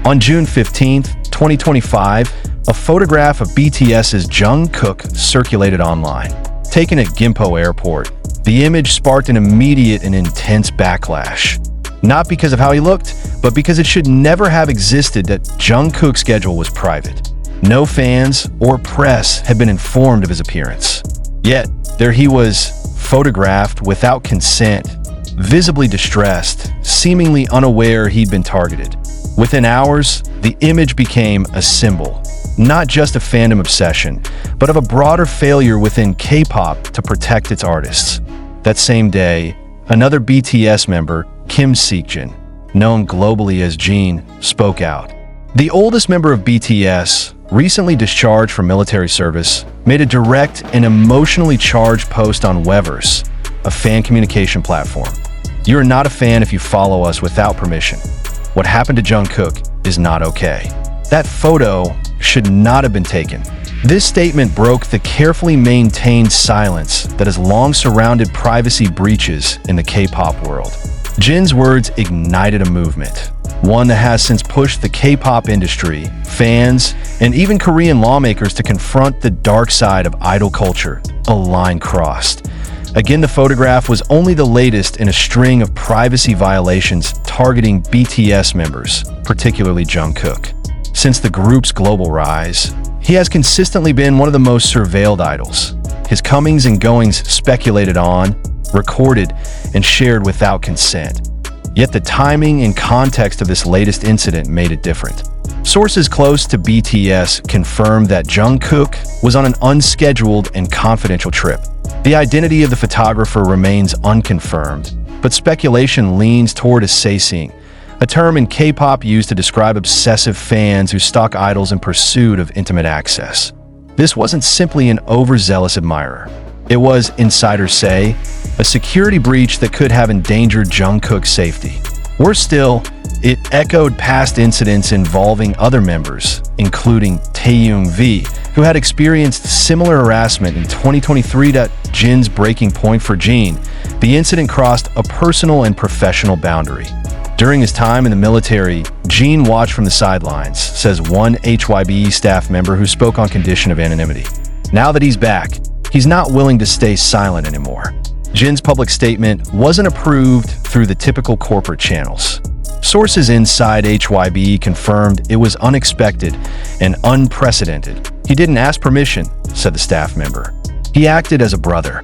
On June 15, 2025, a photograph of BTS's Jungkook circulated online. Taken at Gimpo Airport, the image sparked an immediate and intense backlash. Not because of how he looked, but because it should never have existed that Jungkook's schedule was private. No fans or press had been informed of his appearance. Yet, there he was, photographed without consent, visibly distressed, seemingly unaware he'd been targeted. Within hours, the image became a symbol, not just of fandom obsession, but of a broader failure within K-pop to protect its artists. That same day, another BTS member, Kim Seokjin, known globally as Jin, spoke out. The oldest member of BTS, recently discharged from military service, made a direct and emotionally charged post on Weverse, a fan communication platform. You are not a fan if you follow us without permission. What happened to Jungkook is not okay. That photo should not have been taken. This statement broke the carefully maintained silence that has long surrounded privacy breaches in the K-pop world. Jin's words ignited a movement, one that has since pushed the K-pop industry, fans, and even Korean lawmakers to confront the dark side of idol culture, a line crossed. Again, the photograph was only the latest in a string of privacy violations targeting BTS members, particularly Jungkook. Since the group's global rise, he has consistently been one of the most surveilled idols. His comings and goings speculated on, recorded, and shared without consent. Yet the timing and context of this latest incident made it different. Sources close to BTS confirmed that Jungkook was on an unscheduled and confidential trip. The identity of the photographer remains unconfirmed, but speculation leans toward a seeing, a term in K-pop used to describe obsessive fans who stalk idols in pursuit of intimate access. This wasn't simply an overzealous admirer. It was, insiders say, a security breach that could have endangered Jungkook's safety. Worse still, it echoed past incidents involving other members, including Taeyong V, who had experienced similar harassment in 2023. Jin's breaking point for Jin, the incident crossed a personal and professional boundary. During his time in the military, Jin watched from the sidelines, says one HYBE staff member who spoke on condition of anonymity. Now that he's back, he's not willing to stay silent anymore. Jin's public statement wasn't approved through the typical corporate channels. Sources inside HYBE confirmed it was unexpected and unprecedented. He didn't ask permission, said the staff member. He acted as a brother.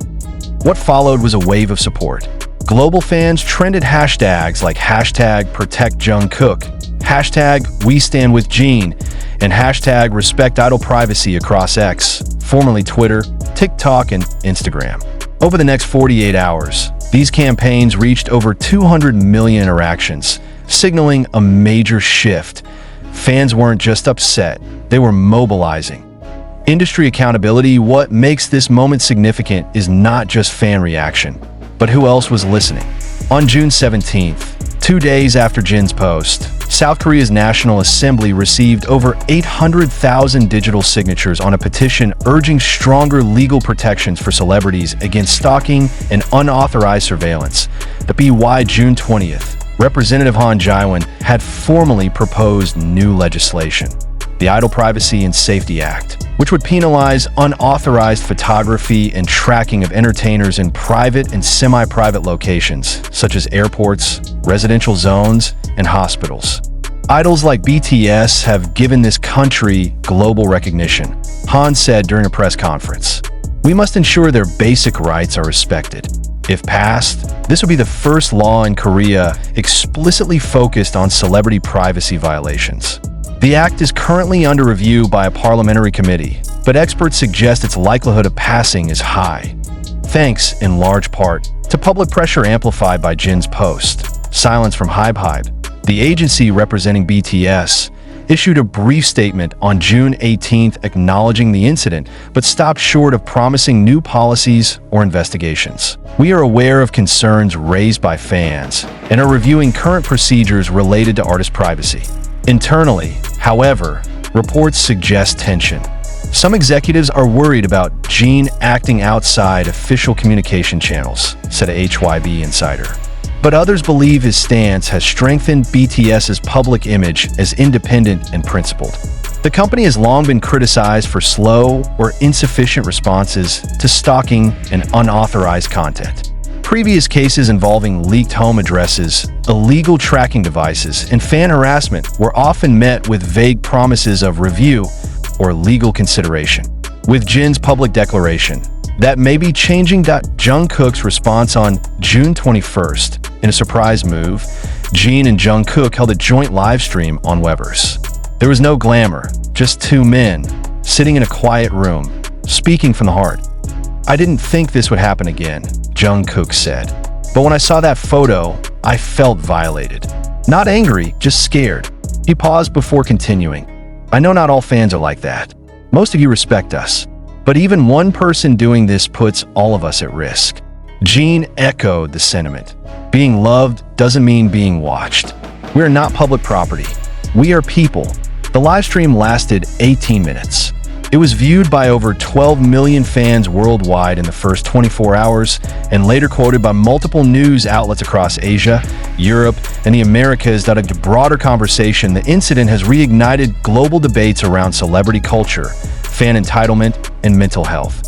What followed was a wave of support. Global fans trended hashtags like #ProtectJungkook, #WeStandWithJin, and #RespectIdolPrivacy across X, formerly Twitter, TikTok, and Instagram. Over the next 48 hours, these campaigns reached over 200 million interactions, signaling a major shift. Fans weren't just upset, they were mobilizing. Industry accountability. What makes this moment significant is not just fan reaction, but who else was listening. On June 17th, 2 days after Jin's post, South Korea's National Assembly received over 800,000 digital signatures on a petition urging stronger legal protections for celebrities against stalking and unauthorized surveillance. By June 20th, Representative Han Jae-won had formally proposed new legislation, the Idol Privacy and Safety Act, which would penalize unauthorized photography and tracking of entertainers in private and semi-private locations, such as airports, residential zones, and hospitals. Idols like BTS have given this country global recognition, Han said during a press conference. We must ensure their basic rights are respected. If passed, this would be the first law in Korea explicitly focused on celebrity privacy violations. The act is currently under review by a parliamentary committee, but experts suggest its likelihood of passing is high, thanks, in large part, to public pressure amplified by Jin's post. Silence from Hybe, the agency representing BTS, issued a brief statement on June 18th acknowledging the incident, but stopped short of promising new policies or investigations. We are aware of concerns raised by fans and are reviewing current procedures related to artist privacy. Internally, however, reports suggest tension. Some executives are worried about Jin acting outside official communication channels, said a HYB insider. But others believe his stance has strengthened BTS's public image as independent and principled. The company has long been criticized for slow or insufficient responses to stalking and unauthorized content. Previous cases involving leaked home addresses, illegal tracking devices, and fan harassment were often met with vague promises of review or legal consideration. With Jin's public declaration that may be changing, Jungkook's response on June 21st, in a surprise move, Jin and Jungkook held a joint live stream on Weverse. There was no glamour, just two men, sitting in a quiet room, speaking from the heart. "I didn't think this would happen again," Jungkook said. "But when I saw that photo, I felt violated. Not angry, just scared." He paused before continuing. "I know not all fans are like that. Most of you respect us. But even one person doing this puts all of us at risk." Jin echoed the sentiment. "Being loved doesn't mean being watched. We are not public property. We are people." The live stream lasted 18 minutes. It was viewed by over 12 million fans worldwide in the first 24 hours, and later quoted by multiple news outlets across Asia, Europe, and the Americas. That a broader conversation, the incident has reignited global debates around celebrity culture, fan entitlement, and mental health.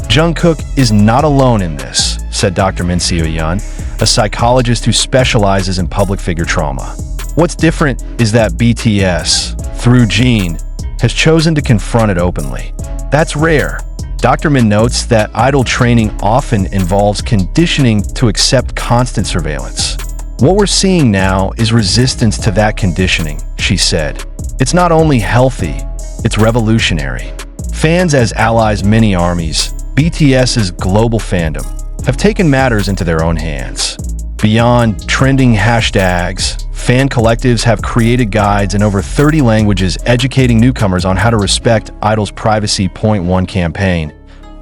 "Jungkook is not alone in this," said Dr. Min Seo-yeon, a psychologist who specializes in public figure trauma. "What's different is that BTS, through Jin, has chosen to confront it openly. That's rare." Dr. Min notes that idol training often involves conditioning to accept constant surveillance. "What we're seeing now is resistance to that conditioning," she said. "It's not only healthy, it's revolutionary." Fans as allies, many armies, BTS's global fandom, have taken matters into their own hands. Beyond trending hashtags, fan collectives have created guides in over 30 languages educating newcomers on how to respect idols' privacy. Point one campaign,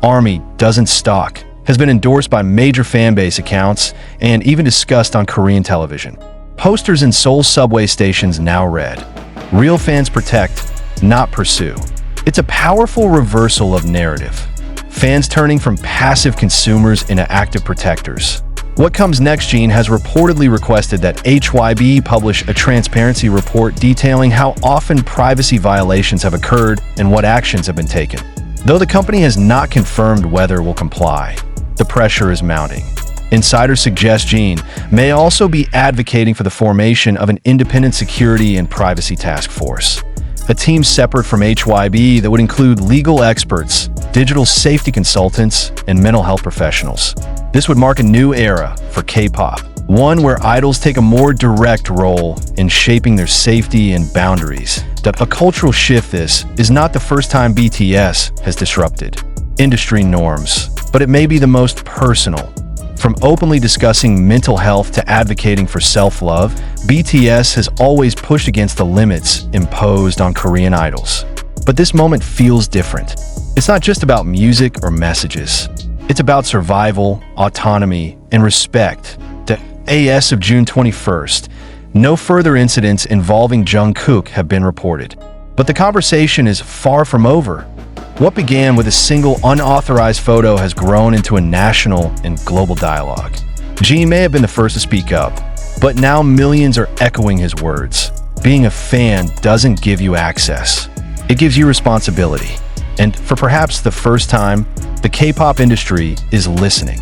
"Army Doesn't Stalk," has been endorsed by major fanbase accounts and even discussed on Korean television. Posters in Seoul subway stations now read, "Real fans protect, not pursue." It's a powerful reversal of narrative. Fans turning from passive consumers into active protectors. What comes next? Jin has reportedly requested that HYB publish a transparency report detailing how often privacy violations have occurred and what actions have been taken. Though the company has not confirmed whether it will comply, the pressure is mounting. Insiders suggest Jin may also be advocating for the formation of an independent security and privacy task force, a team separate from HYB that would include legal experts, digital safety consultants, and mental health professionals. This would mark a new era for K-pop, one where idols take a more direct role in shaping their safety and boundaries. A cultural shift. This is not the first time BTS has disrupted industry norms, but it may be the most personal. From openly discussing mental health to advocating for self-love, BTS has always pushed against the limits imposed on Korean idols. But this moment feels different. It's not just about music or messages. It's about survival, autonomy, and respect. The AS of June 21st. No further incidents involving Jungkook have been reported. But the conversation is far from over. What began with a single unauthorized photo has grown into a national and global dialogue. Jin may have been the first to speak up, but now millions are echoing his words. Being a fan doesn't give you access. It gives you responsibility. And for perhaps the first time, the K-pop industry is listening.